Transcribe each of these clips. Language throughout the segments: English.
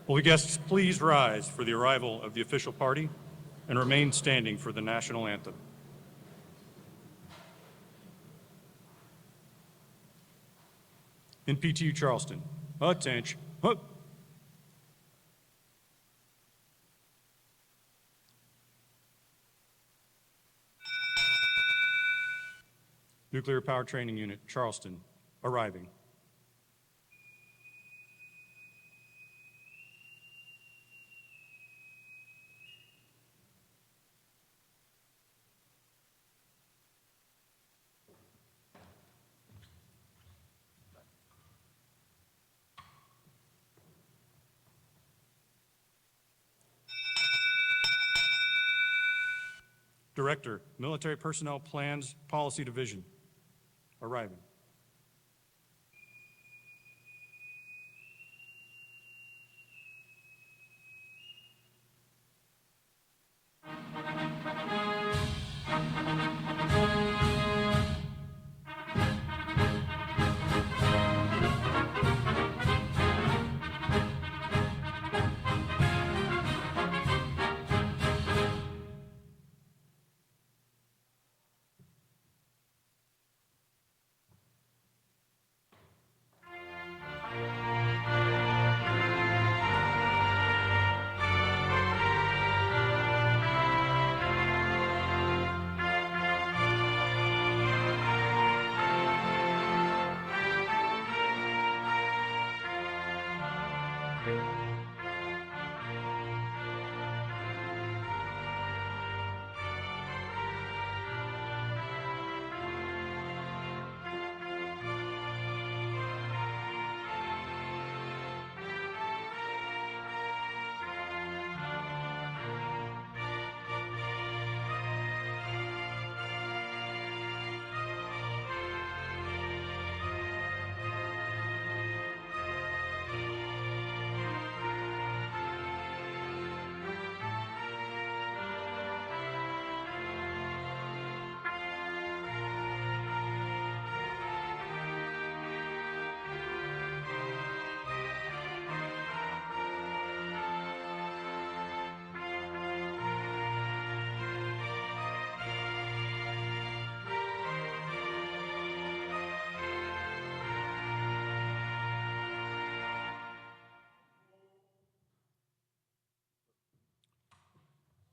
Will the guests please rise for the arrival of the official party and remain standing for the national anthem. NPTU Charleston, attention. Huh. Nuclear Power Training Unit, Charleston, arriving. Director, Military Personnel Plans Policy Division, arriving.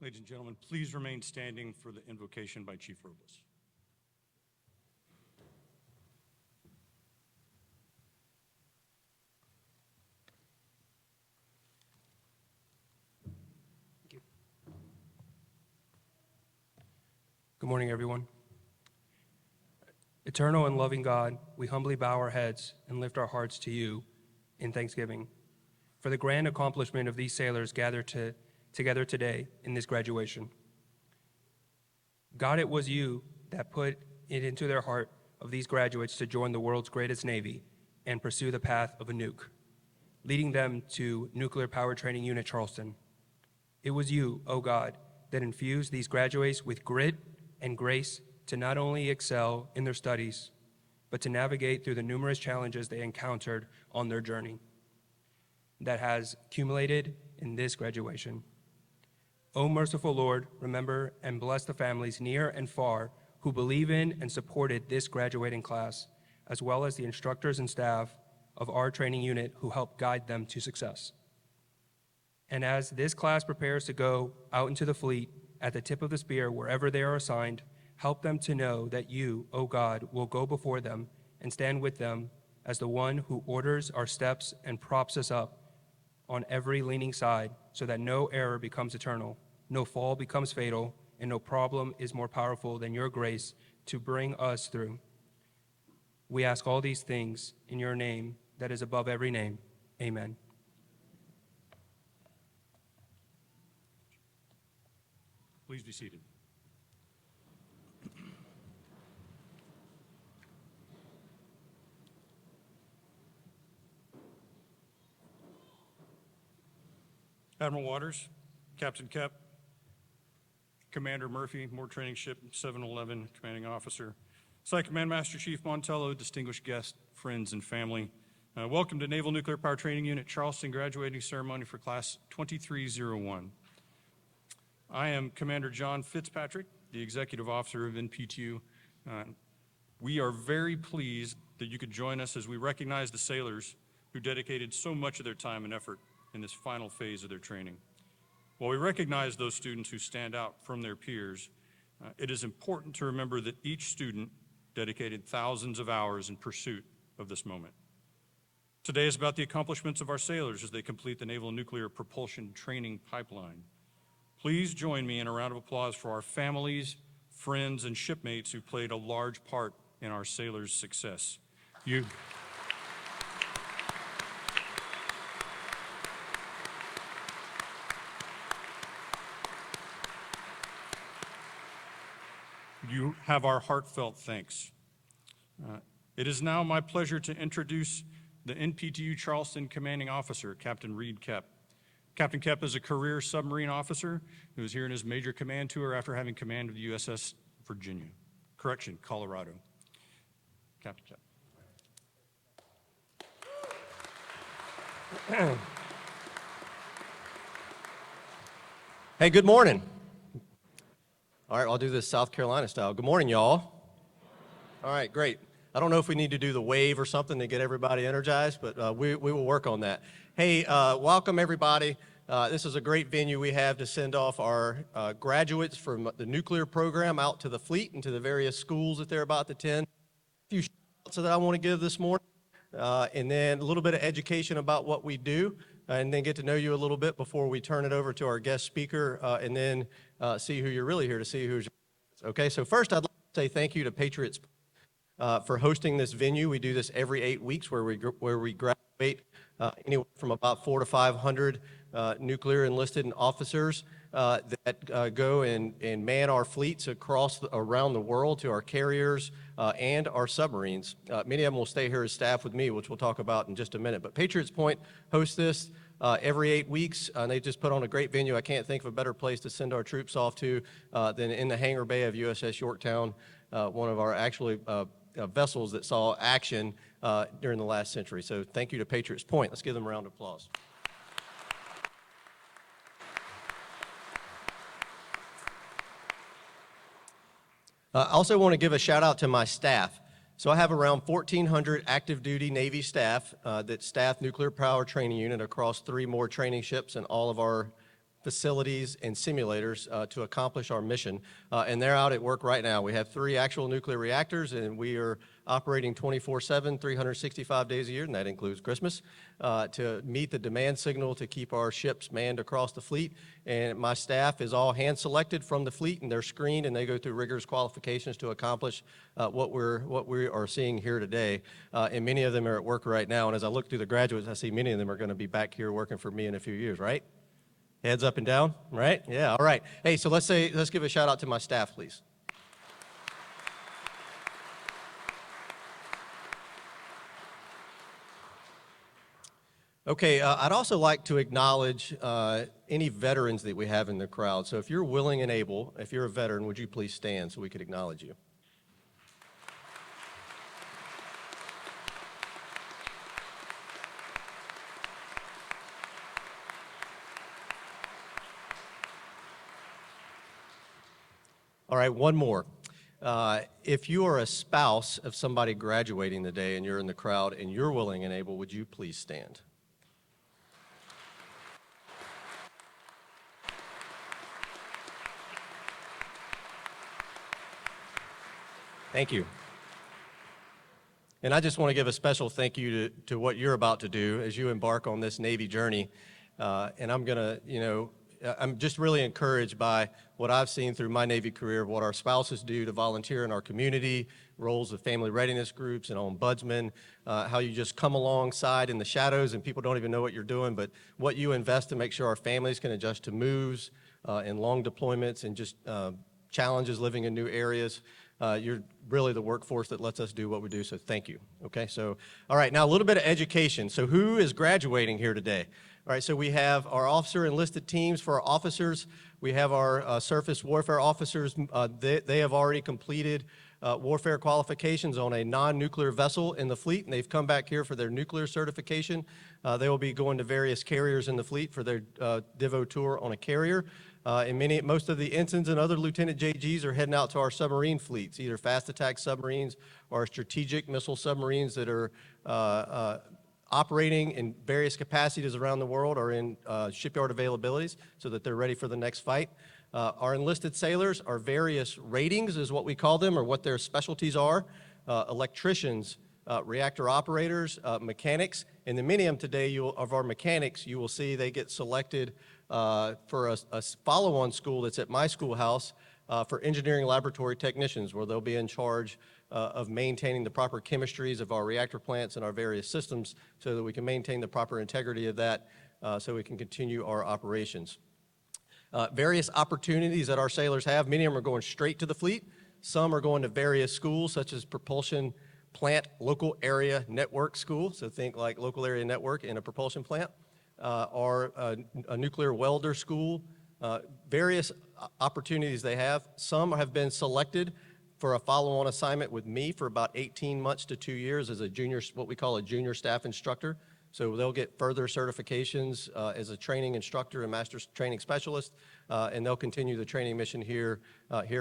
Ladies and gentlemen, please remain standing for the invocation by Chief Robles. Thank you. Good morning, everyone. Eternal and loving God, we humbly bow our heads and lift our hearts to you in thanksgiving for the grand accomplishment of these sailors gathered together today in this graduation. God, it was you that put it into their heart of these graduates to join the world's greatest Navy and pursue the path of a nuke, leading them to Nuclear Power Training Unit Charleston. It was you, oh God, that infused these graduates with grit and grace to not only excel in their studies, but to navigate through the numerous challenges they encountered on their journey that has accumulated in this graduation. O merciful Lord, remember and bless the families near and far who believe in and supported this graduating class, as well as the instructors and staff of our training unit who helped guide them to success. And as this class prepares to go out into the fleet at the tip of the spear wherever they are assigned, help them to know that you, O God, will go before them and stand with them as the one who orders our steps and props us up on every leaning side, so that no error becomes eternal, no fall becomes fatal, and no problem is more powerful than your grace to bring us through. We ask all these things in your name that is above every name. Amen. Please be seated. Admiral Waters, Captain Kep, Commander Murphy, Moored Training Ship 711, Commanding Officer, Site Command Master Chief Montello, distinguished guests, friends, and family, Welcome to Naval Nuclear Power Training Unit Charleston graduating ceremony for Class 2301. I am Commander John Fitzpatrick, the Executive Officer of NPTU. We are very pleased that you could join us as we recognize the sailors who dedicated so much of their time and effort in this final phase of their training. While we recognize those students who stand out from their peers, it is important to remember that each student dedicated thousands of hours in pursuit of this moment. Today is about the accomplishments of our sailors as they complete the Naval Nuclear Propulsion Training Pipeline. Please join me in a round of applause for our families, friends, and shipmates who played a large part in our sailors' success. You have our heartfelt thanks. It is now my pleasure to introduce the NPTU Charleston Commanding Officer, Captain Reed Kepp. Captain Kepp is a career submarine officer who is here in his major command tour after having command of the USS Colorado. Captain Kepp. Hey, good morning. All right, I'll do this South Carolina style. Good morning, y'all. All right, great. I don't know if we need to do the wave or something to get everybody energized, but we will work on that. Hey, welcome everybody. This is a great venue we have to send off our graduates from the nuclear program out to the fleet and to the various schools that they're about to attend. A few shout-outs that I want to give this morning, and then a little bit of education about what we do, and then get to know you a little bit before we turn it over to our guest speaker, and then see who you're really here to see who's. Okay, so first I'd like to say thank you to Patriot for hosting this venue. We do this every 8 weeks where we graduate anywhere from about 400 to 500 nuclear enlisted officers that go and man our fleets around the world to our carriers and our submarines. Many of them will stay here as staff with me, which we'll talk about in just a minute. But Patriots Point hosts this every 8 weeks. They just put on a great venue. I can't think of a better place to send our troops off to than in the hangar bay of USS Yorktown, one of our actually vessels that saw action during the last century. So thank you to Patriots Point. Let's give them a round of applause. I also want to give a shout out to my staff. So I have around 1,400 active duty Navy staff that staff Nuclear Power Training Unit across 3 more training ships and all of our facilities and simulators to accomplish our mission. And they're out at work right now. We have 3 actual nuclear reactors, and we are operating 24/7, 365 days a year, and that includes Christmas, to meet the demand signal to keep our ships manned across the fleet. And my staff is all hand-selected from the fleet, and they're screened, and they go through rigorous qualifications to accomplish what we are seeing here today. And many of them are at work right now. And as I look through the graduates, I see many of them are going to be back here working for me in a few years, right? Heads up and down, right? Yeah, all right. Hey, so let's give a shout out to my staff, please. Okay, I'd also like to acknowledge any veterans that we have in the crowd. So if you're willing and able, if you're a veteran, would you please stand so we could acknowledge you? All right, one more. If you are a spouse of somebody graduating today and you're in the crowd and you're willing and able, would you please stand? Thank you. And I just want to give a special thank you to what you're about to do as you embark on this Navy journey. And I'm just really encouraged by what I've seen through my Navy career, what our spouses do to volunteer in our community, roles of family readiness groups and ombudsman, how you just come alongside in the shadows and people don't even know what you're doing, but what you invest to make sure our families can adjust to moves and long deployments and just challenges living in new areas. You're really the workforce that lets us do what we do, so thank you. Okay, so, all right, now a little bit of education. So who is graduating here today? All right, so we have our officer enlisted teams for our officers. We have our surface warfare officers. They have already completed warfare qualifications on a non-nuclear vessel in the fleet, and they've come back here for their nuclear certification. They will be going to various carriers in the fleet for their Divo tour on a carrier. And most of the ensigns and other Lieutenant JGs are heading out to our submarine fleets, either fast attack submarines or strategic missile submarines that are operating in various capacities around the world or in shipyard availabilities so that they're ready for the next fight. Our enlisted sailors are various ratings is what we call them, or what their specialties are. Electricians, reactor operators, mechanics. In the minimum today of our mechanics, you will see they get selected for a follow-on school that's at my schoolhouse for engineering laboratory technicians, where they'll be in charge of maintaining the proper chemistries of our reactor plants and our various systems so that we can maintain the proper integrity of that so we can continue our operations. Various opportunities that our sailors have, many of them are going straight to the fleet. Some are going to various schools, such as propulsion plant local area network school, so think like local area network in a propulsion plant, or a nuclear welder school, various opportunities they have. Some have been selected for a follow-on assignment with me for about 18 months to 2 years as a junior, what we call a junior staff instructor. So they'll get further certifications as a training instructor and master's training specialist, and they'll continue the training mission here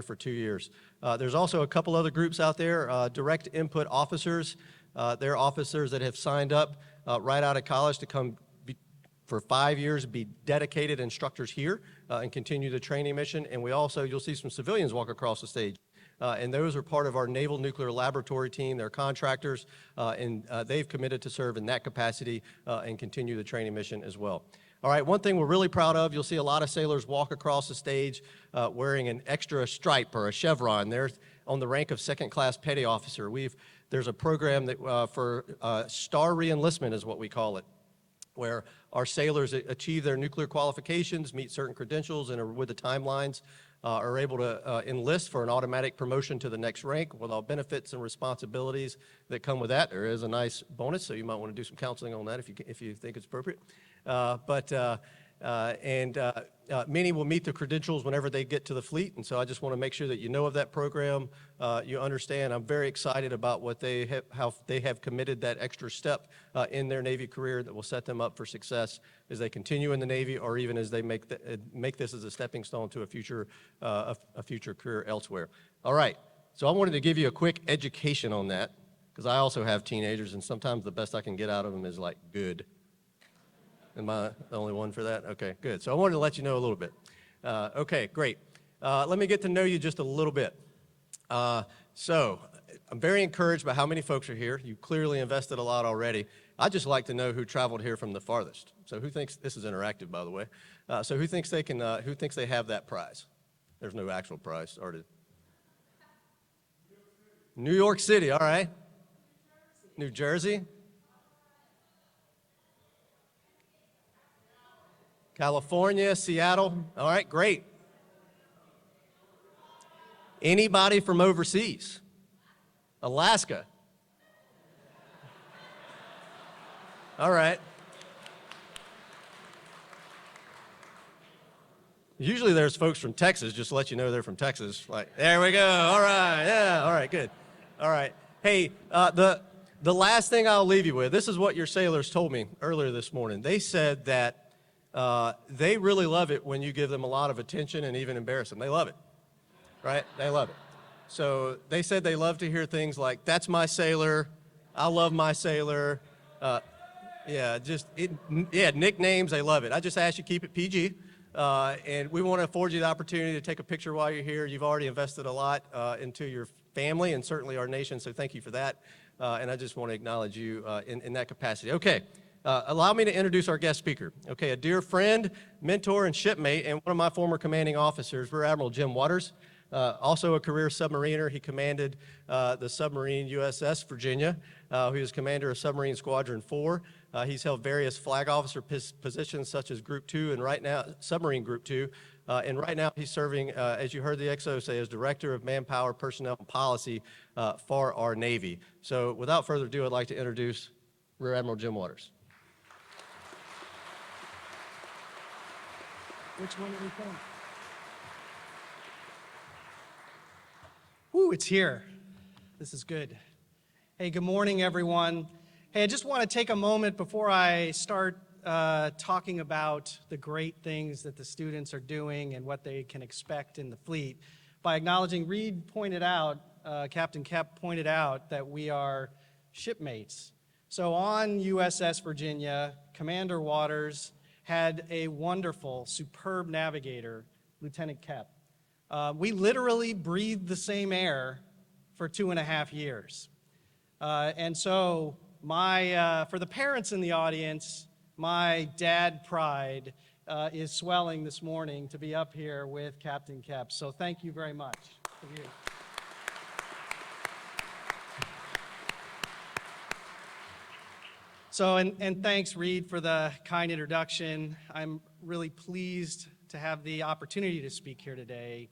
for 2 years. There's also a couple other groups out there, direct input officers. They're officers that have signed up right out of college to come for 5 years, be dedicated instructors here and continue the training mission. And we also, you'll see some civilians walk across the stage. And those are part of our Naval Nuclear Laboratory team. They're contractors, and they've committed to serve in that capacity and continue the training mission as well. All right, one thing we're really proud of, you'll see a lot of sailors walk across the stage wearing an extra stripe or a chevron. They're on the rank of second-class petty officer. There's a program that for star re-enlistment is what we call it, where our sailors achieve their nuclear qualifications, meet certain credentials, and are with the timelines, are able to enlist for an automatic promotion to the next rank with all benefits and responsibilities that come with that. There is a nice bonus, so you might want to do some counseling on that if you think it's appropriate. Many will meet the credentials whenever they get to the fleet, and so I just want to make sure that you know of that program. You understand I'm very excited about how they have committed that extra step in their Navy career that will set them up for success as they continue in the Navy, or even as they make this as a stepping stone to a future career elsewhere. All right, so I wanted to give you a quick education on that, because I also have teenagers, and sometimes the best I can get out of them is like good. Am I the only one for that? Okay, good. So I wanted to let you know a little bit. Okay, great. Let me get to know you just a little bit. So I'm very encouraged by how many folks are here. You clearly invested a lot already. I'd just like to know who traveled here from the farthest. So who thinks, this is interactive, by the way. So who thinks they have that prize? There's no actual prize started. New York City, all right. New Jersey. California, Seattle. All right, great. Anybody from overseas? Alaska. All right. Usually there's folks from Texas, just to let you know they're from Texas. Like, there we go. All right, yeah, all right, good. All right. Hey, the last thing I'll leave you with, this is what your sailors told me earlier this morning. They said that they really love it when you give them a lot of attention and even embarrass them. They love it, right? They love it. So they said they love to hear things like, that's my sailor, I love my sailor. Nicknames, they love it. I just ask you keep it PG. And we want to afford you the opportunity to take a picture while you're here. You've already invested a lot into your family and certainly our nation, so thank you for that. And I just want to acknowledge you in that capacity. Okay. Allow me to introduce our guest speaker. Okay, a dear friend, mentor, and shipmate, and one of my former commanding officers, Rear Admiral Jim Waters, also a career submariner. He commanded the submarine USS Virginia. He was commander of Submarine Squadron 4. He's held various flag officer positions such as Group 2 and right now, Submarine Group 2. And right now he's serving, as you heard the XO say, as Director of Manpower, Personnel, and Policy for our Navy. So without further ado, I'd like to introduce Rear Admiral Jim Waters. Which one are we from? Woo, it's here. This is good. Hey, good morning, everyone. Hey, I just want to take a moment before I start talking about the great things that the students are doing and what they can expect in the fleet by acknowledging Reed pointed out, Captain Kep pointed out that we are shipmates. So on USS Virginia, Commander Waters had a wonderful, superb navigator, Lieutenant Kep. We literally breathed the same air for 2.5 years. And so for the parents in the audience, my dad pride is swelling this morning to be up here with Captain Kep. So thank you very much. So, and thanks, Reed, for the kind introduction. I'm really pleased to have the opportunity to speak here today.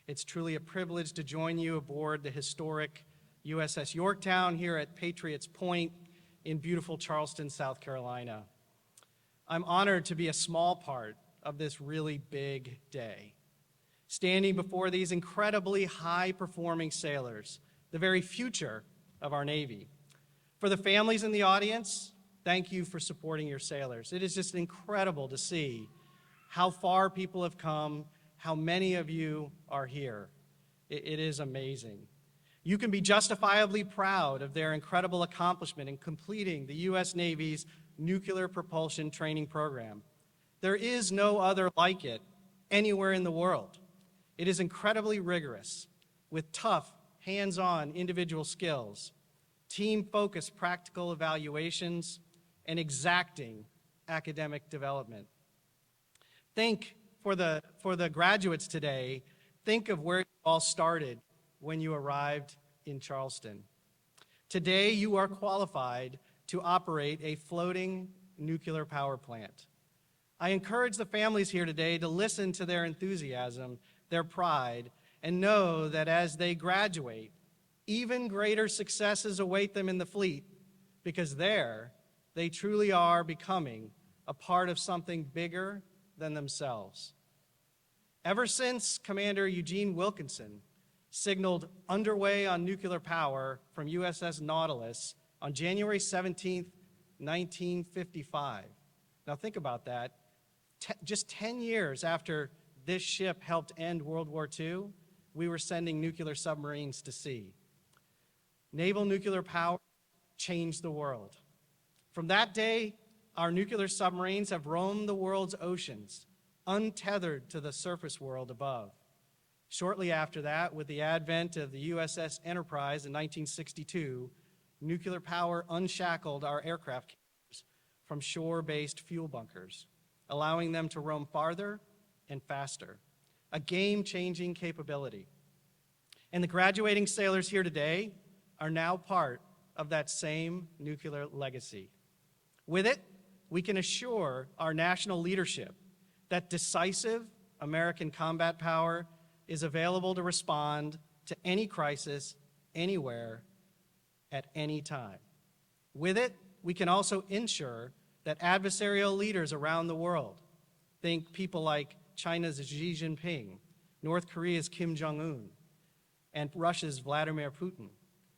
It's truly a privilege to join you aboard the historic USS Yorktown here at Patriot's Point in beautiful Charleston, South Carolina. I'm honored to be a small part of this really big day, standing before these incredibly high-performing sailors, the very future of our Navy. For the families in the audience, thank you for supporting your sailors. It is just incredible to see how far people have come, how many of you are here. It is amazing. You can be justifiably proud of their incredible accomplishment in completing the U.S. Navy's nuclear propulsion training program. There is no other like it anywhere in the world. It is incredibly rigorous, with tough, hands-on individual skills, team-focused practical evaluations, and exacting academic development. Think, for the graduates today, think of where you all started when you arrived in Charleston. Today, you are qualified to operate a floating nuclear power plant. I encourage the families here today to listen to their enthusiasm, their pride, and know that as they graduate, even greater successes await them in the fleet, because there, they truly are becoming a part of something bigger than themselves. Ever since Commander Eugene Wilkinson signaled underway on nuclear power from USS Nautilus on January 17, 1955. Now think about that. Just 10 years after this ship helped end World War II, we were sending nuclear submarines to sea. Naval nuclear power changed the world. From that day, our nuclear submarines have roamed the world's oceans, untethered to the surface world above. Shortly after that, with the advent of the USS Enterprise in 1962, nuclear power unshackled our aircraft carriers from shore-based fuel bunkers, allowing them to roam farther and faster, a game-changing capability. And the graduating sailors here today are now part of that same nuclear legacy. With it, we can assure our national leadership that decisive American combat power is available to respond to any crisis, anywhere, at any time. With it, we can also ensure that adversarial leaders around the world, think people like China's Xi Jinping, North Korea's Kim Jong-un, and Russia's Vladimir Putin,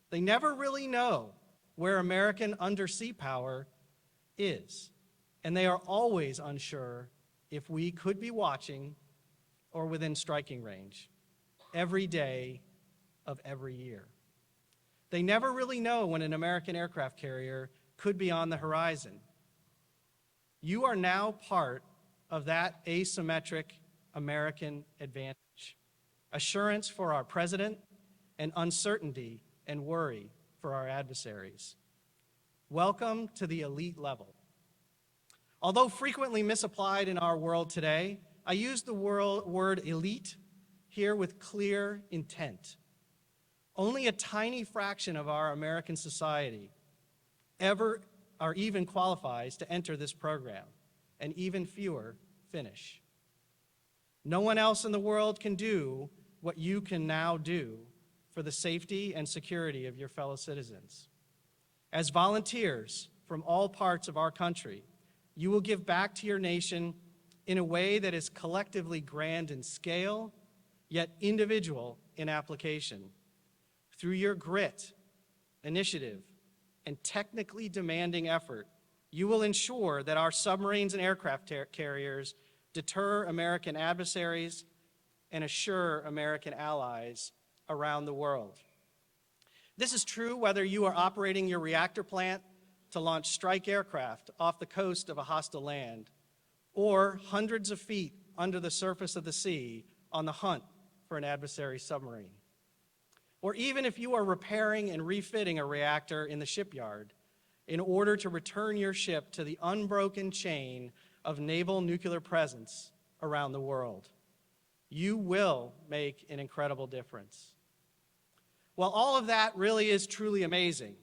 they never really know where American undersea power is, and they are always unsure if we could be watching or within striking range every day of every year. They never really know when an American aircraft carrier could be on the horizon. You are now part of that asymmetric American advantage, assurance for our president, and uncertainty and worry for our adversaries. Welcome to the elite level. Although frequently misapplied in our world today, I use the word elite here with clear intent. Only a tiny fraction of our American society ever or even qualifies to enter this program, and even fewer finish. No one else in the world can do what you can now do for the safety and security of your fellow citizens. As volunteers from all parts of our country, you will give back to your nation in a way that is collectively grand in scale, yet individual in application. Through your grit, initiative, and technically demanding effort, you will ensure that our submarines and aircraft carriers deter American adversaries and assure American allies around the world. This is true whether you are operating your reactor plant to launch strike aircraft off the coast of a hostile land, or hundreds of feet under the surface of the sea on the hunt for an adversary submarine. Or even if you are repairing and refitting a reactor in the shipyard in order to return your ship to the unbroken chain of naval nuclear presence around the world. You will make an incredible difference. While all of that really is truly amazing,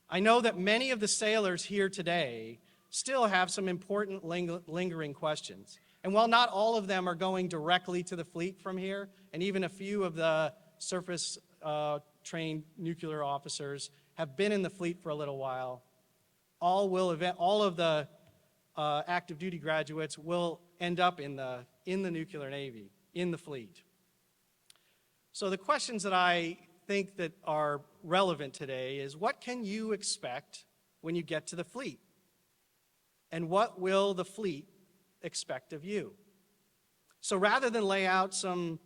I know that many of the sailors here today still have some important lingering questions. And while not all of them are going directly to the fleet from here, and even a few of the surface trained nuclear officers have been in the fleet for a little while, all of the active duty graduates will end up in the nuclear Navy, in the fleet. So the questions that I think that are relevant today is, what can you expect when you get to the fleet? And what will the fleet expect of you? So rather than lay out some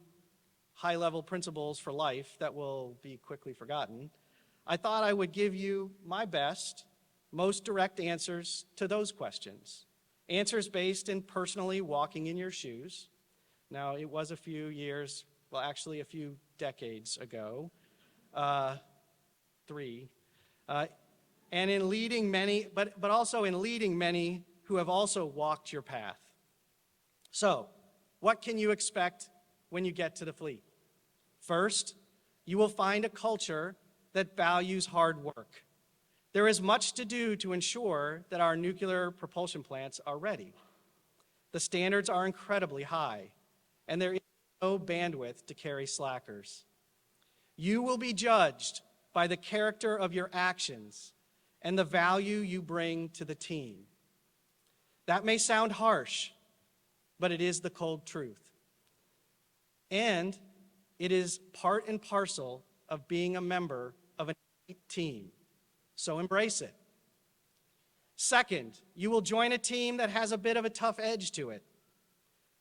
high-level principles for life that will be quickly forgotten, I thought I would give you my best, most direct answers to those questions. Answers based in personally walking in your shoes. Now, it was a few years, well, actually a few decades ago, 3, and in leading many, but also in leading many who have also walked your path. So, what can you expect when you get to the fleet? First, you will find a culture that values hard work. There is much to do to ensure that our nuclear propulsion plants are ready. The standards are incredibly high, and there is no bandwidth to carry slackers. You will be judged by the character of your actions and the value you bring to the team. That may sound harsh, but it is the cold truth. And it is part and parcel of being a member of an elite team. So embrace it. Second, you will join a team that has a bit of a tough edge to it,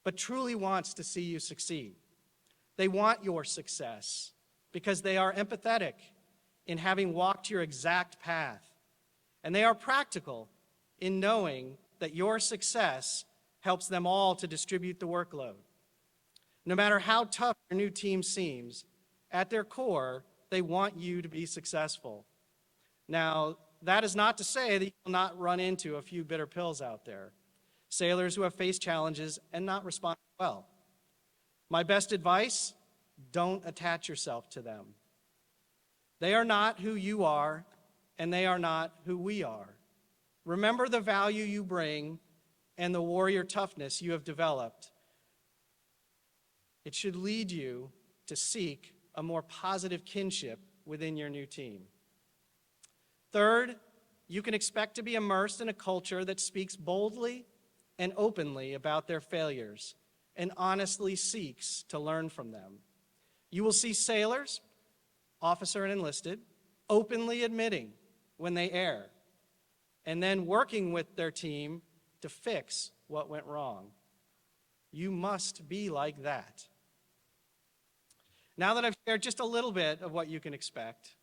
but truly wants to see you succeed. They want your success because they are empathetic in having walked your exact path. And they are practical in knowing that your success helps them all to distribute the workload. No matter how tough your new team seems, at their core, they want you to be successful. Now, that is not to say that you will not run into a few bitter pills out there, sailors who have faced challenges and not responded well. My best advice, don't attach yourself to them. They are not who you are, and they are not who we are. Remember the value you bring and the warrior toughness you have developed. It should lead you to seek a more positive kinship within your new team. Third, you can expect to be immersed in a culture that speaks boldly and openly about their failures and honestly seeks to learn from them. You will see sailors, officer and enlisted, openly admitting when they err, and then working with their team to fix what went wrong. You must be like that. Now that I've shared just a little bit of what you can expect,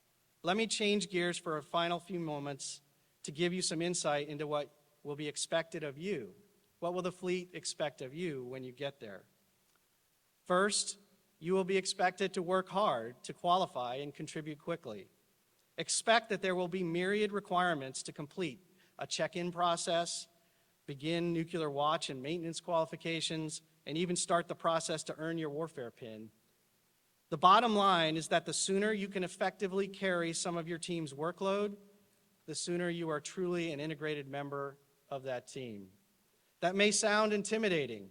let me change gears for a final few moments to give you some insight into what will be expected of you. What will the fleet expect of you when you get there? First, you will be expected to work hard to qualify and contribute quickly. Expect that there will be myriad requirements to complete a check-in process, begin nuclear watch and maintenance qualifications, and even start the process to earn your warfare pin. The bottom line is that the sooner you can effectively carry some of your team's workload, the sooner you are truly an integrated member of that team. That may sound intimidating,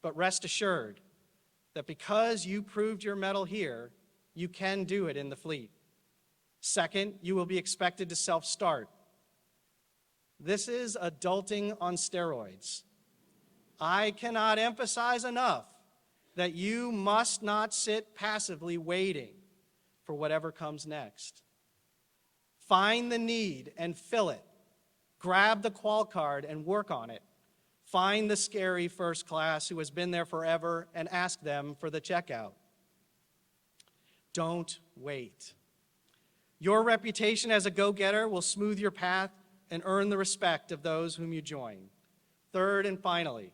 but rest assured that because you proved your mettle here, you can do it in the fleet. Second, you will be expected to self-start. This is adulting on steroids. I cannot emphasize enough that you must not sit passively waiting for whatever comes next. Find the need and fill it. Grab the qual card and work on it. Find the scary first class who has been there forever and ask them for the checkout. Don't wait. Your reputation as a go-getter will smooth your path and earn the respect of those whom you join. Third and finally,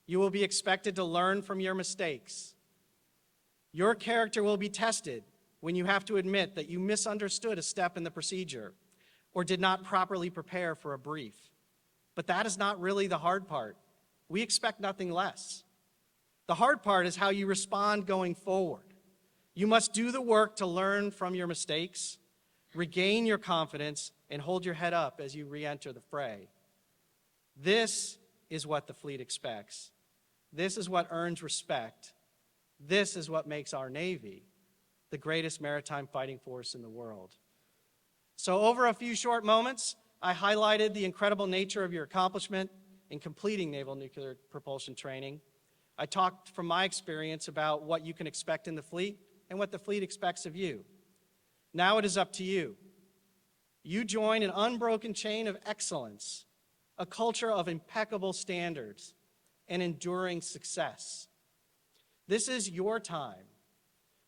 you will be expected to learn from your mistakes. Your character will be tested when you have to admit that you misunderstood a step in the procedure or did not properly prepare for a brief. But that is not really the hard part. We expect nothing less. The hard part is how you respond going forward. You must do the work to learn from your mistakes, regain your confidence, and hold your head up as you re-enter the fray. This is what the fleet expects. This is what earns respect. This is what makes our Navy the greatest maritime fighting force in the world. So over a few short moments, I highlighted the incredible nature of your accomplishment in completing naval nuclear propulsion training. I talked from my experience about what you can expect in the fleet and what the fleet expects of you. Now it is up to you. You join an unbroken chain of excellence, a culture of impeccable standards, and enduring success. This is your time.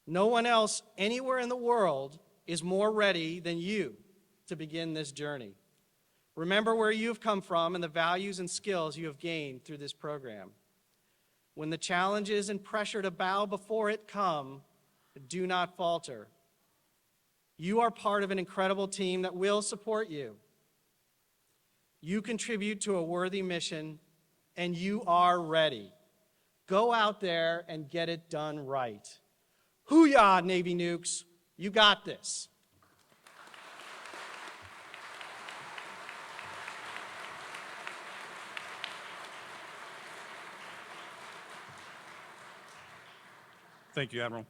No one else anywhere in the world is more ready than you to begin this journey. Remember where you've come from and the values and skills you have gained through this program. When the challenges and pressure to bow before it come, do not falter. You are part of an incredible team that will support you. You contribute to a worthy mission, and you are ready. Go out there and get it done right. Hoo-yah, Navy nukes. You got this. Thank you, Admiral.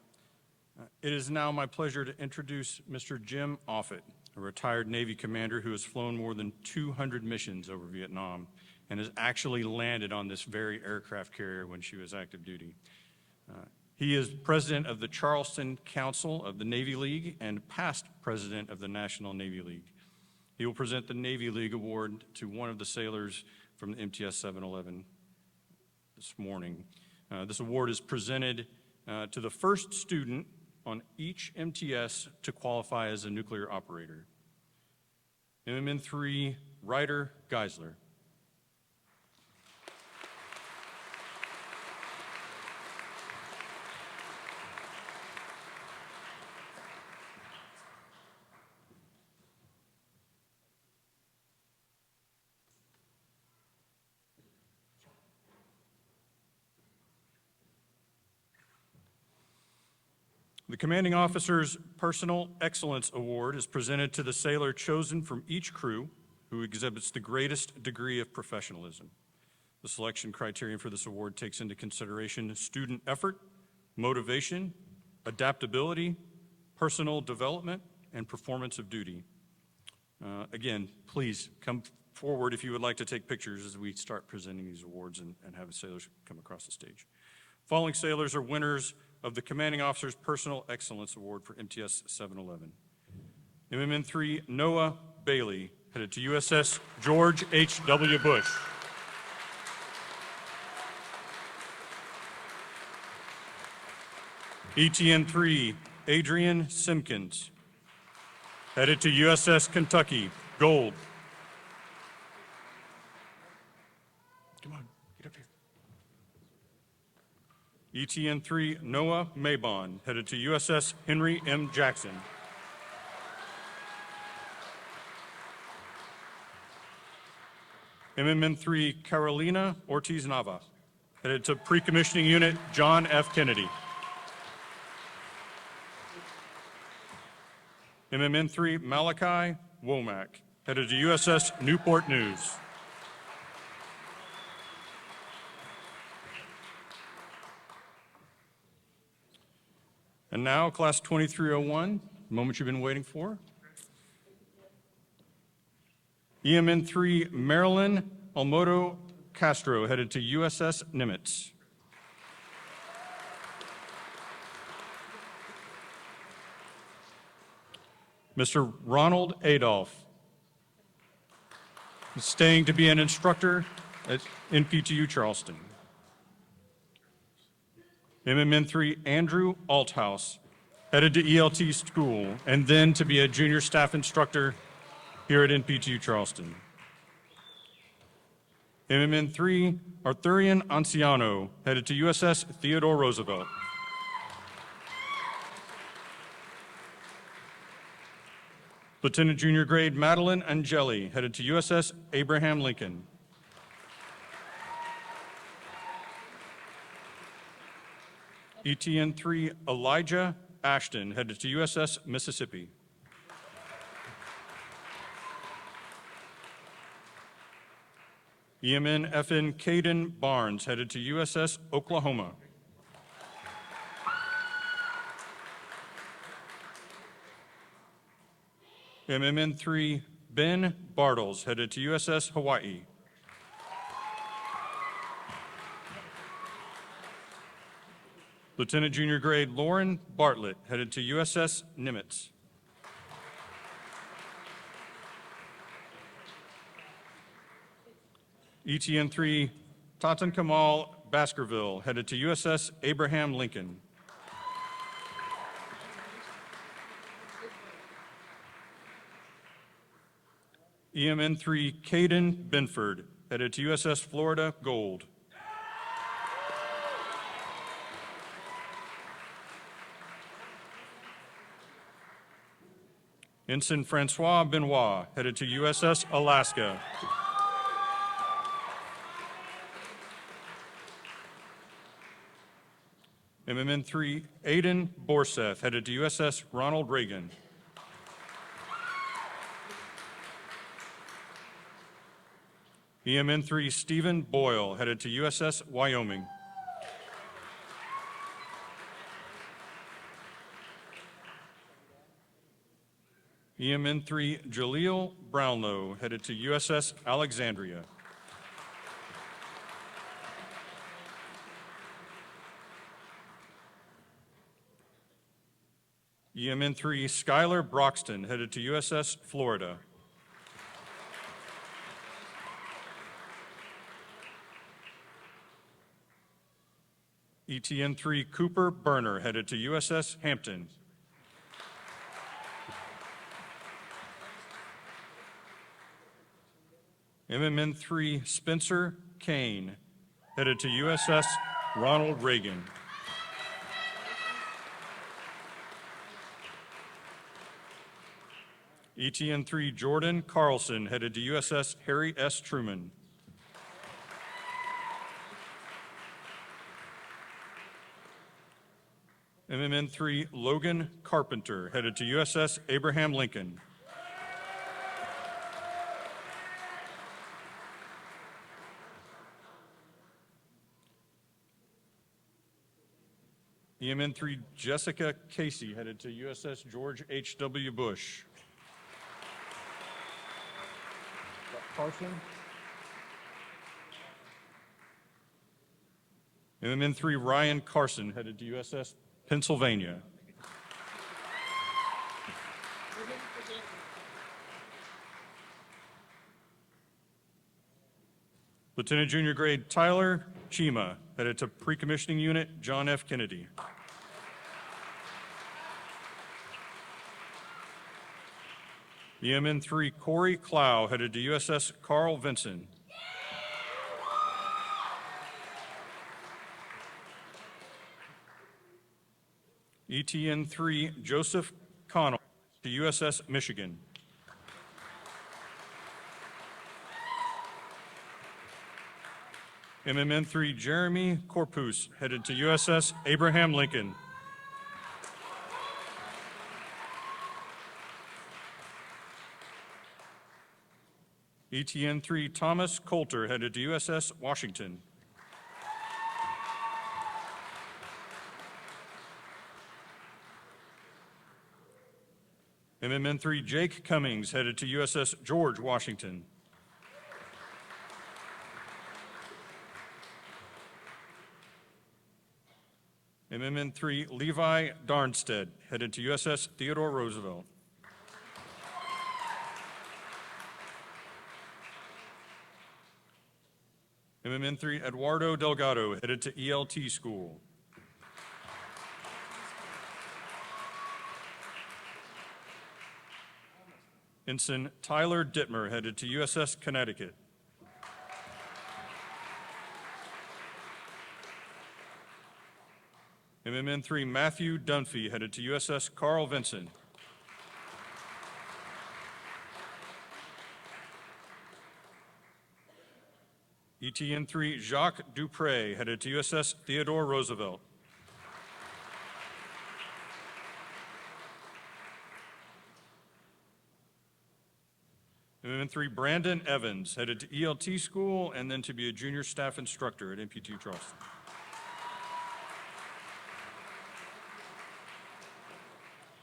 It is now my pleasure to introduce Mr. Jim Offutt, a retired Navy commander who has flown more than 200 missions over Vietnam and has actually landed on this very aircraft carrier when she was active duty. He is president of the Charleston Council of the Navy League and past president of the National Navy League. He will present the Navy League Award to one of the sailors from the MTS 711 this morning. This award is presented to the first student on each MTS to qualify as a nuclear operator. MMN 3, Ryder Geisler. The Commanding Officer's Personal Excellence Award is presented to the sailor chosen from each crew who exhibits the greatest degree of professionalism. The selection criterion for this award takes into consideration student effort, motivation, adaptability, personal development, and performance of duty. Again, please come forward if you would like to take pictures as we start presenting these awards and have sailors come across the stage. Following sailors are winners of the Commanding Officer's Personal Excellence Award for MTS 711. MMN 3, Noah Bailey, headed to USS George H.W. Bush. ETN 3, Adrian Simpkins, headed to USS Kentucky, Gold. Come on, get up here. ETN 3, Noah Mabon, headed to USS Henry M. Jackson. MMN 3, Carolina Ortiz Nava, headed to Pre-Commissioning Unit John F. Kennedy. MMN 3, Malachi Womack, headed to USS Newport News. And now, Class 2301, the moment you've been waiting for. EMN 3, Marilyn Almodo Castro, headed to USS Nimitz. Mr. Ronald Adolph, staying to be an instructor at NPTU Charleston. MMN3 Andrew Althouse, headed to ELT school and then to be a junior staff instructor here at NPTU Charleston. MMN3 Arthurian Anciano, headed to USS Theodore Roosevelt. Lieutenant Junior Grade Madeline Angeli, headed to USS Abraham Lincoln. ETN-3 Elijah Ashton, headed to USS Mississippi. EMN-FN Caden Barnes, headed to USS Oklahoma. MMN-3 Ben Bartles, headed to USS Hawaii. Lieutenant Junior Grade Lauren Bartlett, headed to USS Nimitz. ETN-3 Tatan Kamal Baskerville, headed to USS Abraham Lincoln. EMN-3 Caden Benford, headed to USS Florida Gold. Ensign Francois Benoit, headed to USS Alaska. MMN-3 Aiden Borseth, headed to USS Ronald Reagan. EMN-3 Stephen Boyle, headed to USS Wyoming. EMN-3 Jaleel Brownlow, headed to USS Alexandria. EMN-3 Skylar Broxton, headed to USS Florida. ETN-3 Cooper Burner, headed to USS Hampton. MMN-3 Spencer Kane, headed to USS Ronald Reagan. ETN-3 Jordan Carlson, headed to USS Harry S. Truman. MMN-3 Logan Carpenter, headed to USS Abraham Lincoln. EMN-3 Jessica Casey, headed to USS George H.W. Bush. Carson. MMN-3 Ryan Carson, headed to USS Pennsylvania. Lieutenant Junior Grade Tyler Chima, headed to Pre-Commissioning Unit John F. Kennedy. EMN-3 Corey Clow, headed to USS Carl Vinson. ETN-3 Joseph Connell to USS Michigan. MMN-3 Jeremy Corpus, headed to USS Abraham Lincoln. ETN-3 Thomas Coulter, headed to USS Washington. MMN-3 Jake Cummings, headed to USS George Washington. MMN-3 Levi Darnstead, headed to USS Theodore Roosevelt. MMN3 Eduardo Delgado, headed to ELT School. Ensign Tyler Dittmer, headed to USS Connecticut. MMN3 Matthew Dunphy, headed to USS Carl Vinson. ETN3 Jacques Dupre, headed to USS Theodore Roosevelt. MMN3 Brandon Evans, headed to ELT School and then to be a junior staff instructor at NPTU Charleston.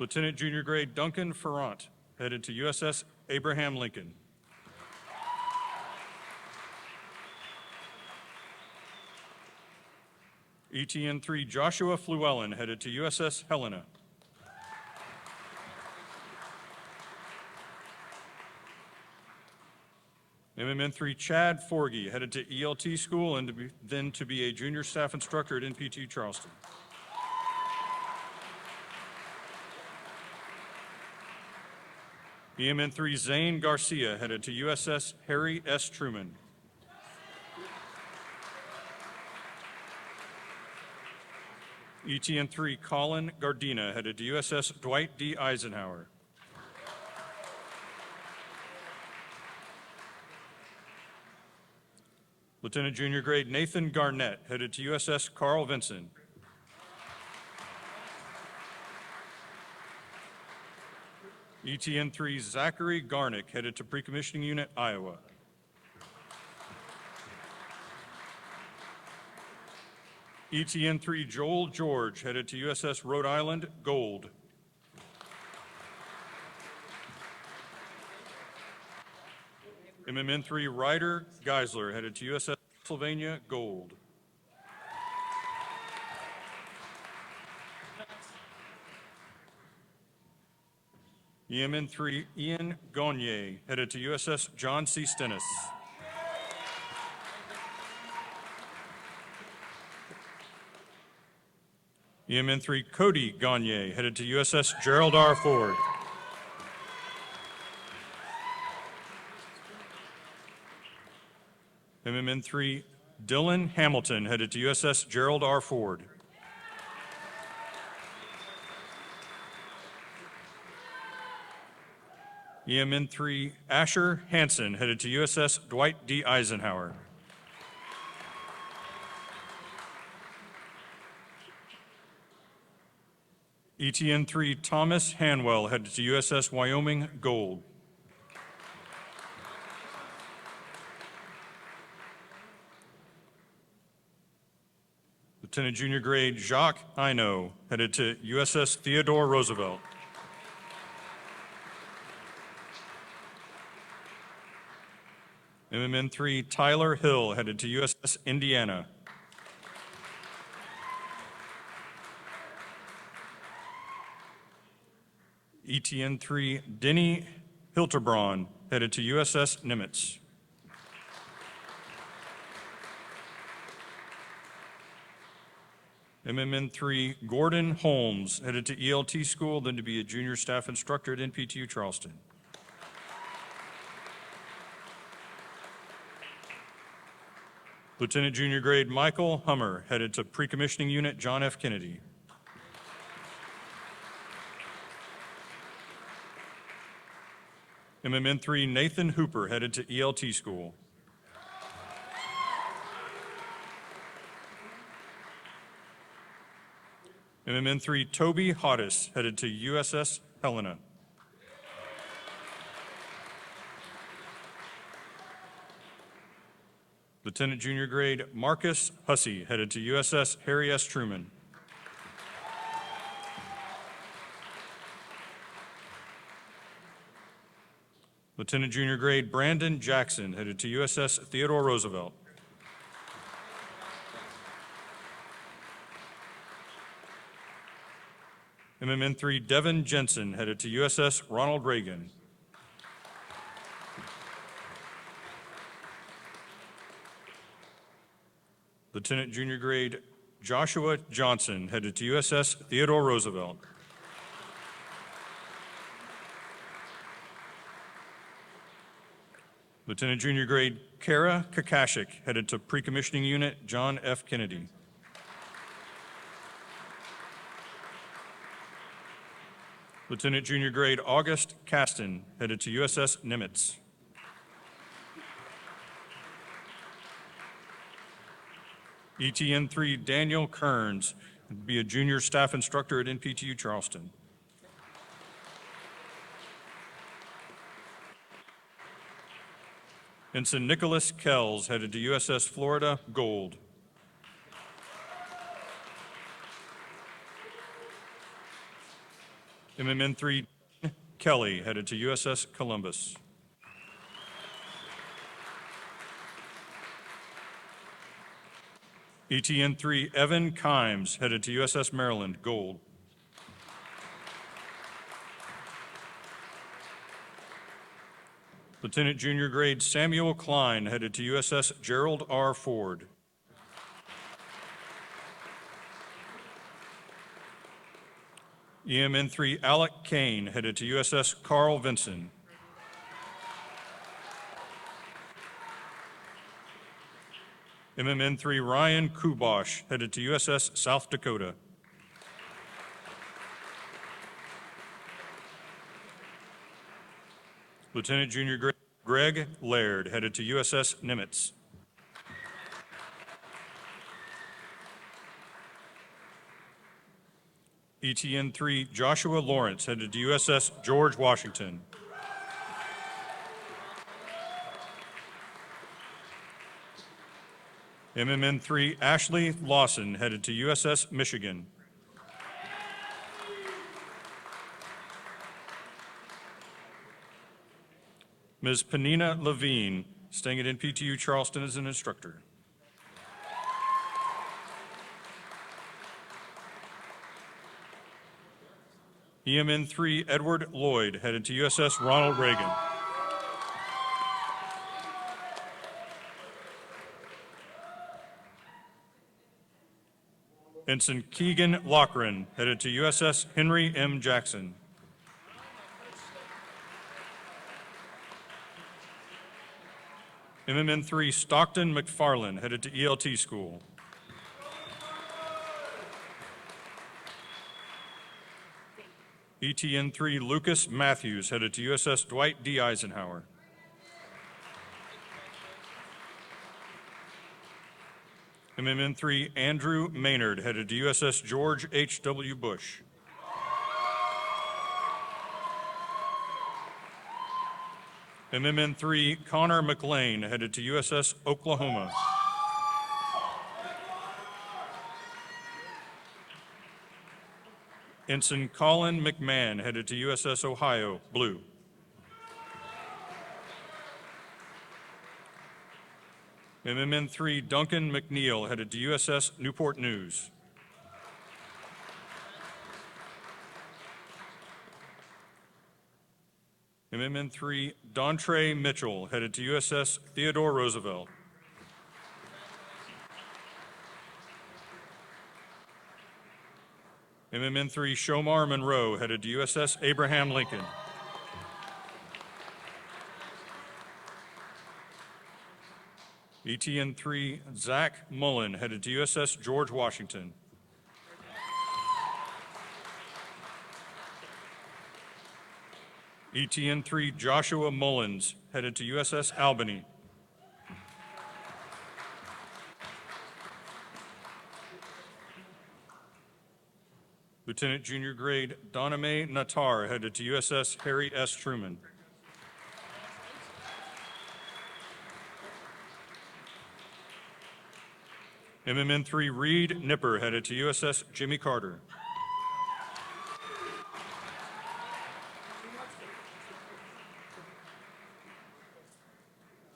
Lieutenant Junior Grade Duncan Ferrant, headed to USS Abraham Lincoln. ETN3 Joshua Fluellen, headed to USS Helena. MMN3 Chad Forgy, headed to ELT School and then to be a junior staff instructor at NPTU Charleston. EMN3 Zane Garcia, headed to USS Harry S. Truman. ETN3 Colin Gardena, headed to USS Dwight D. Eisenhower. Lieutenant Junior Grade Nathan Garnett, headed to USS Carl Vinson. ETN3 Zachary Garnick, headed to Pre-Commissioning Unit, Iowa. ETN3 Joel George, headed to USS Rhode Island, Gold. MMN3 Ryder Geisler, headed to USS Pennsylvania, Gold. EMN3 Ian Gagne, headed to USS John C. Stennis. EMN3 Cody Gagne, headed to USS Gerald R. Ford. MMN3 Dylan Hamilton, headed to USS Gerald R. Ford. EMN3 Asher Hansen, headed to USS Dwight D. Eisenhower. ETN3 Thomas Hanwell, headed to USS Wyoming, Gold. Lieutenant Junior Grade Jacques Ino, headed to USS Theodore Roosevelt. MMN3 Tyler Hill, headed to USS Indiana. ETN3 Denny Hilterbraun, headed to USS Nimitz. MMN3 Gordon Holmes, headed to ELT School, then to be a junior staff instructor at NPTU Charleston. Lieutenant Junior Grade Michael Hummer, headed to Pre-Commissioning Unit John F. Kennedy. MMN3 Nathan Hooper, headed to ELT School. MMN3 Toby Hoddes, headed to USS Helena. Lieutenant Junior Grade Marcus Hussey, headed to USS Harry S. Truman. Lieutenant Junior Grade Brandon Jackson, headed to USS Theodore Roosevelt. MMN3 Devin Jensen, headed to USS Ronald Reagan. Lieutenant Junior Grade Joshua Johnson, headed to USS Theodore Roosevelt. Lieutenant Junior Grade Kara Kakashik, headed to Pre-Commissioning Unit John F. Kennedy. Lieutenant Junior Grade August Caston, headed to USS Nimitz. ETN 3 Daniel Kearns, be a junior staff instructor at NPTU Charleston. Ensign Nicholas Kells, headed to USS Florida Gold. MMN 3 Kelly, headed to USS Columbus. ETN 3 Evan Kimes, headed to USS Maryland Gold. Lieutenant Junior Grade Samuel Klein, headed to USS Gerald R. Ford. EMN 3 Alec Kane, headed to USS Carl Vinson. MMN 3 Ryan Kubosh, headed to USS South Dakota. Lieutenant Junior Grade Greg Laird, headed to USS Nimitz. ETN 3 Joshua Lawrence, headed to USS George Washington. MMN 3 Ashley Lawson, headed to USS Michigan. Ms. Panina Levine, staying at NPTU Charleston as an instructor. EMN 3 Edward Lloyd, headed to USS Ronald Reagan. Ensign Keegan Lochran, headed to USS Henry M. Jackson. MMN 3 Stockton McFarland, headed to ELT school. ETN 3 Lucas Matthews, headed to USS Dwight D. Eisenhower. MMN 3 Andrew Maynard, headed to USS George H.W. Bush. MMN 3 Connor McLean, headed to USS Oklahoma. Ensign Colin McMahon, headed to USS Ohio, Blue. MMN 3 Duncan McNeil, headed to USS Newport News. MMN 3 Dontre Mitchell, headed to USS Theodore Roosevelt. MMN 3 Shomar Monroe, headed to USS Abraham Lincoln. ETN 3 Zach Mullen, headed to USS George Washington. ETN 3 Joshua Mullins, headed to USS Albany. Lieutenant Junior Grade Doname Natar, headed to USS Harry S. Truman. MMN 3 Reed Nipper, headed to USS Jimmy Carter.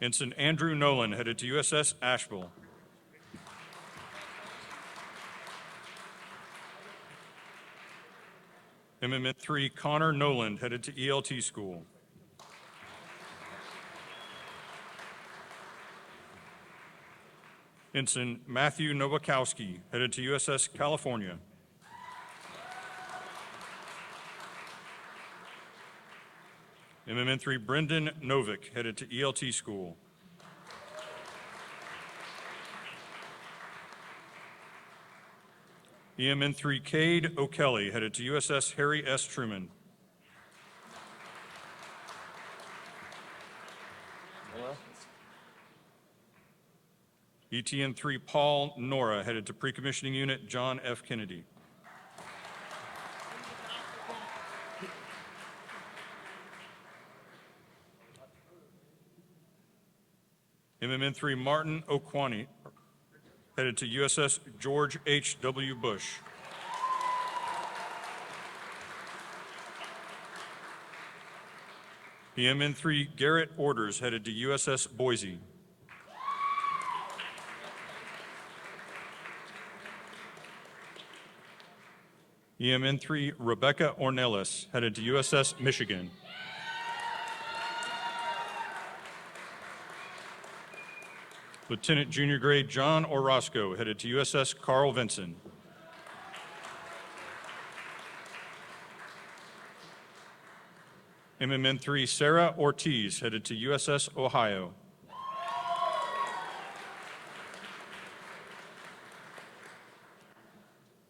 Ensign Andrew Nolan, headed to USS Asheville. MMN 3 Connor Noland, headed to ELT school. Ensign Matthew Nowakowski, headed to USS California. MMN3 Brendan Novick, headed to ELT School. EMN3 Cade O'Kelly, headed to USS Harry S. Truman. ETN3 Paul Nora, headed to Pre-Commissioning Unit John F. Kennedy. MMN3 Martin Okwani, headed to USS George H.W. Bush. EMN3 Garrett Orders, headed to USS Boise. EMN3 Rebecca Ornelas, headed to USS Michigan. Lieutenant Junior Grade John Orozco, headed to USS Carl Vinson. MMN3 Sarah Ortiz, headed to USS Ohio.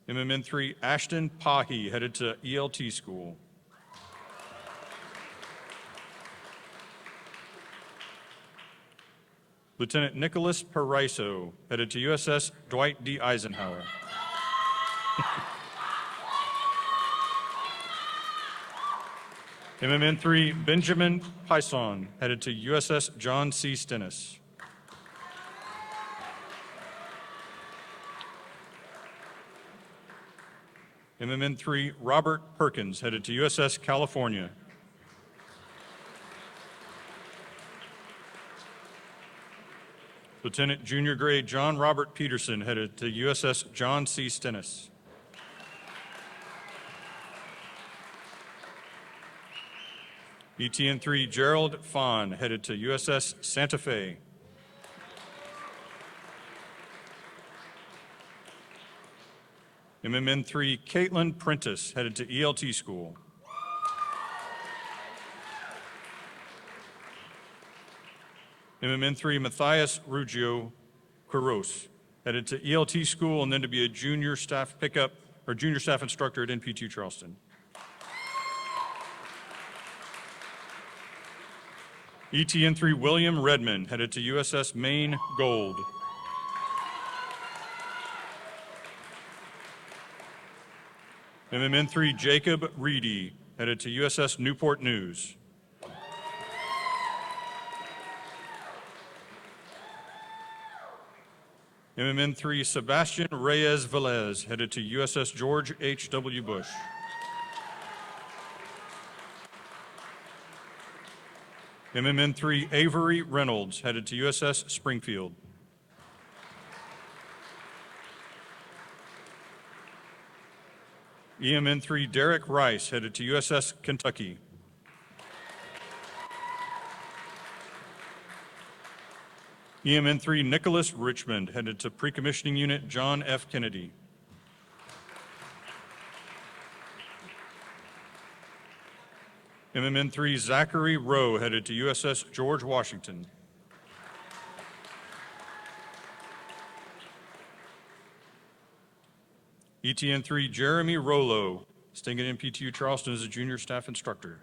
MMN3 Ashton Pahi, headed to ELT School. Lieutenant Nicholas Paraiso, headed to USS Dwight D. Eisenhower. MMN3 Benjamin Pison, headed to USS John C. Stennis. MMN3 Robert Perkins, headed to USS California. Lieutenant Junior Grade John Robert Peterson, headed to USS John C. Stennis. ETN3 Gerald Fahn, headed to USS Santa Fe. MMN3 Caitlin Prentice, headed to ELT School. MMN3 Matthias Ruggio Quiros, headed to ELT School and then to be a junior staff pickup or junior staff instructor at NPTU Charleston. ETN3 William Redmond, headed to USS Maine Gold. MMN3 Jacob Reedy, headed to USS Newport News. MMN3 Sebastian Reyes Velez, headed to USS George H.W. Bush. MMN3 Avery Reynolds, headed to USS Springfield. EMN3 Derek Rice, headed to USS Kentucky. EMN3 Nicholas Richmond, headed to Pre-Commissioning Unit John F. Kennedy. MMN3 Zachary Rowe, headed to USS George Washington. ETN3 Jeremy Rollo, staying at NPTU Charleston as a junior staff instructor.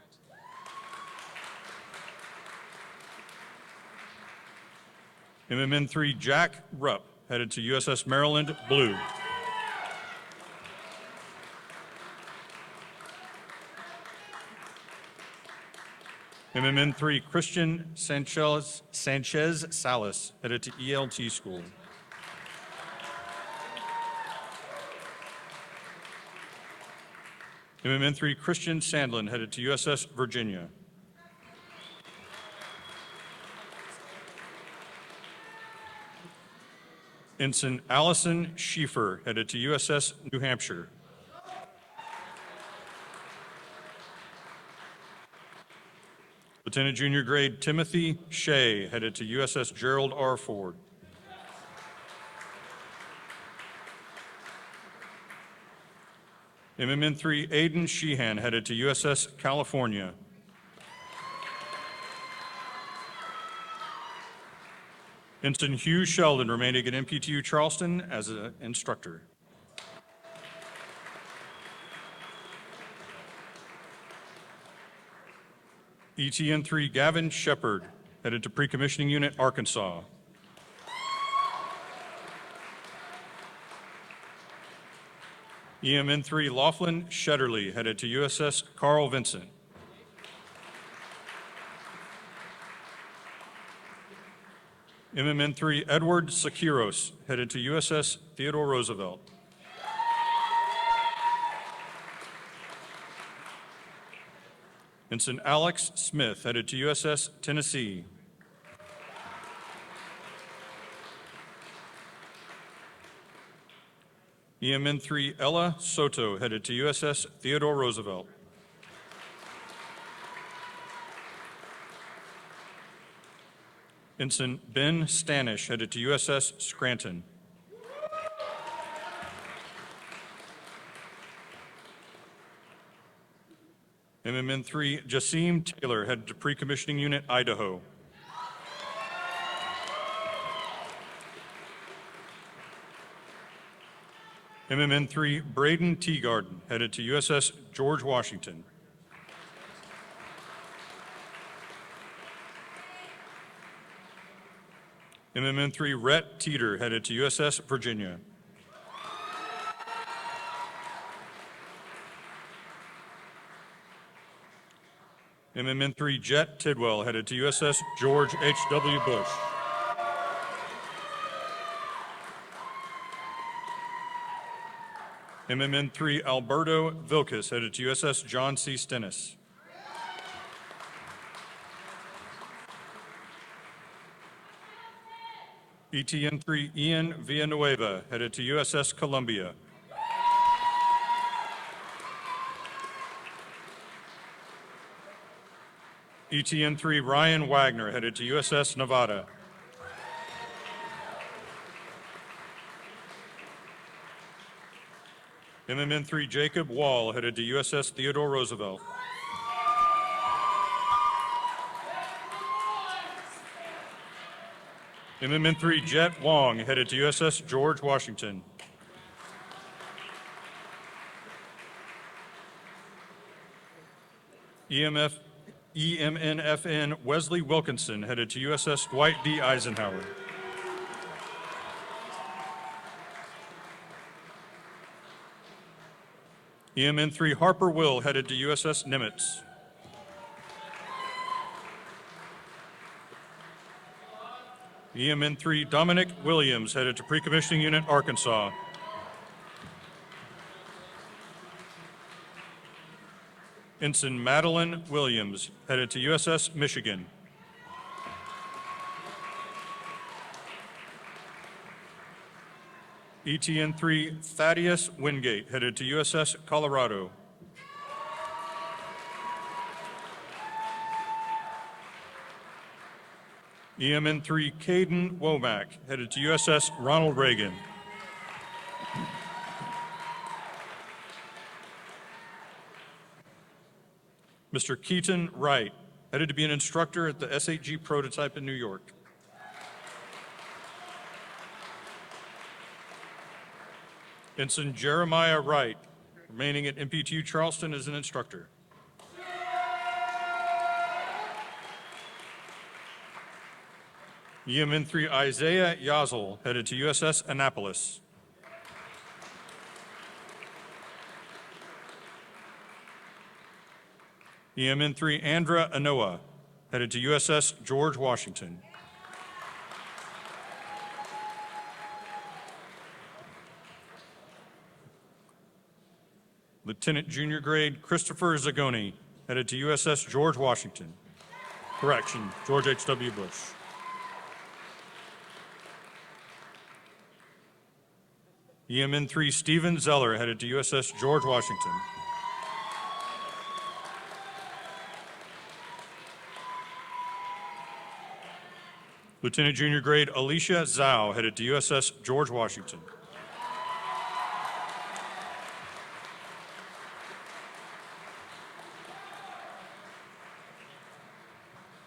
MMN3 Jack Rupp, headed to USS Maryland Blue. MMN3 Christian Sanchez Salas, headed to ELT School. MMN3 Christian Sandlin, headed to USS Virginia. Ensign Allison Schieffer, headed to USS New Hampshire. Lieutenant Junior Grade Timothy Shea, headed to USS Gerald R. Ford. MMN 3 Aiden Sheehan, headed to USS California. Ensign Hugh Sheldon, remaining at NPTU Charleston as an instructor. ETN 3 Gavin Shepard, headed to Pre-Commissioning Unit, Arkansas. EMN 3 Laughlin Shetterly, headed to USS Carl Vinson. MMN 3 Edward Sakiros, headed to USS Theodore Roosevelt. Ensign Alex Smith, headed to USS Tennessee. EMN 3 Ella Soto, headed to USS Theodore Roosevelt. Ensign Ben Stanish, headed to USS Scranton. MMN 3 Jasim Taylor, headed to Pre-Commissioning Unit, Idaho. MMN 3 Braden Teagarden, headed to USS George Washington. MMN 3 Rhett Teeter, headed to USS Virginia. MMN 3 Jet Tidwell, headed to USS George H.W. Bush. MMN 3 Alberto Vilcas, headed to USS John C. Stennis. ETN 3 Ian Villanueva, headed to USS Columbia. ETN 3 Ryan Wagner, headed to USS Nevada. MMN 3 Jacob Wall, headed to USS Theodore Roosevelt. MMN 3 Jet Wong, headed to USS George Washington. EMNFN Wesley Wilkinson, headed to USS Dwight D. Eisenhower. EMN 3 Harper Will, headed to USS Nimitz. EMN 3 Dominic Williams, headed to Pre-Commissioning Unit, Arkansas. Ensign Madeline Williams, headed to USS Michigan. ETN 3 Thaddeus Wingate, headed to USS Colorado. EMN 3 Caden Womack, headed to USS Ronald Reagan. Mr. Keaton Wright, headed to be an instructor at the S8G prototype in New York. Ensign Jeremiah Wright, remaining at NPTU Charleston as an instructor. EMN 3 Isaiah Yazel, headed to USS Annapolis. EMN 3 Andra Anoa, headed to USS George Washington. Lieutenant Junior Grade Christopher Zagoni, headed to USS George Washington. Correction, George H.W. Bush. EMN 3 Stephen Zeller, headed to USS George Washington. Lieutenant Junior Grade Alicia Zhao, headed to USS George Washington.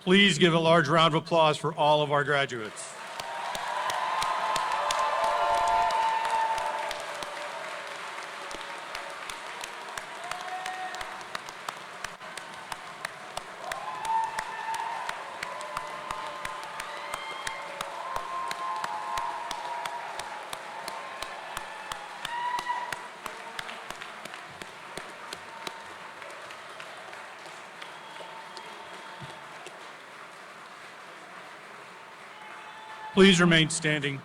Please give a large round of applause for all of our graduates. Please remain standing.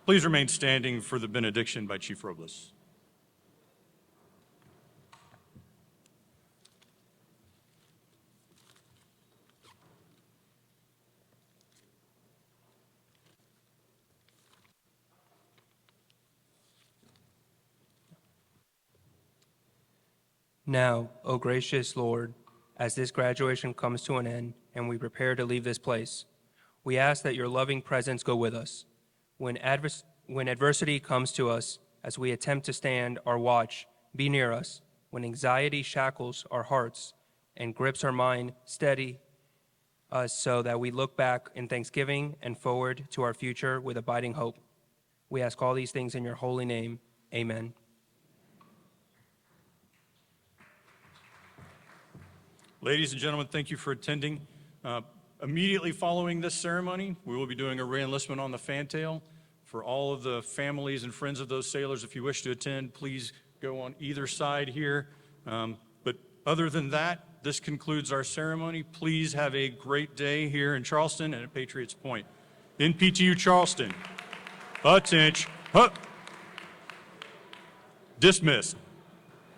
Please remain standing for the benediction by Chief Robles. Now, O gracious Lord, as this graduation comes to an end and we prepare to leave this place, we ask that your loving presence go with us. When adversity comes to us, as we attempt to stand our watch, be near us. When anxiety shackles our hearts and grips our mind, steady us so that we look back in thanksgiving and forward to our future with abiding hope. We ask all these things in your holy name. Amen. Ladies and gentlemen, thank you for attending. Immediately following this ceremony, we will be doing a re-enlistment on the fantail. For all of the families and friends of those sailors, if you wish to attend, please go on either side here. But other than that, this concludes our ceremony. Please have a great day here in Charleston and at Patriots Point. NPTU Charleston, attention, dismissed.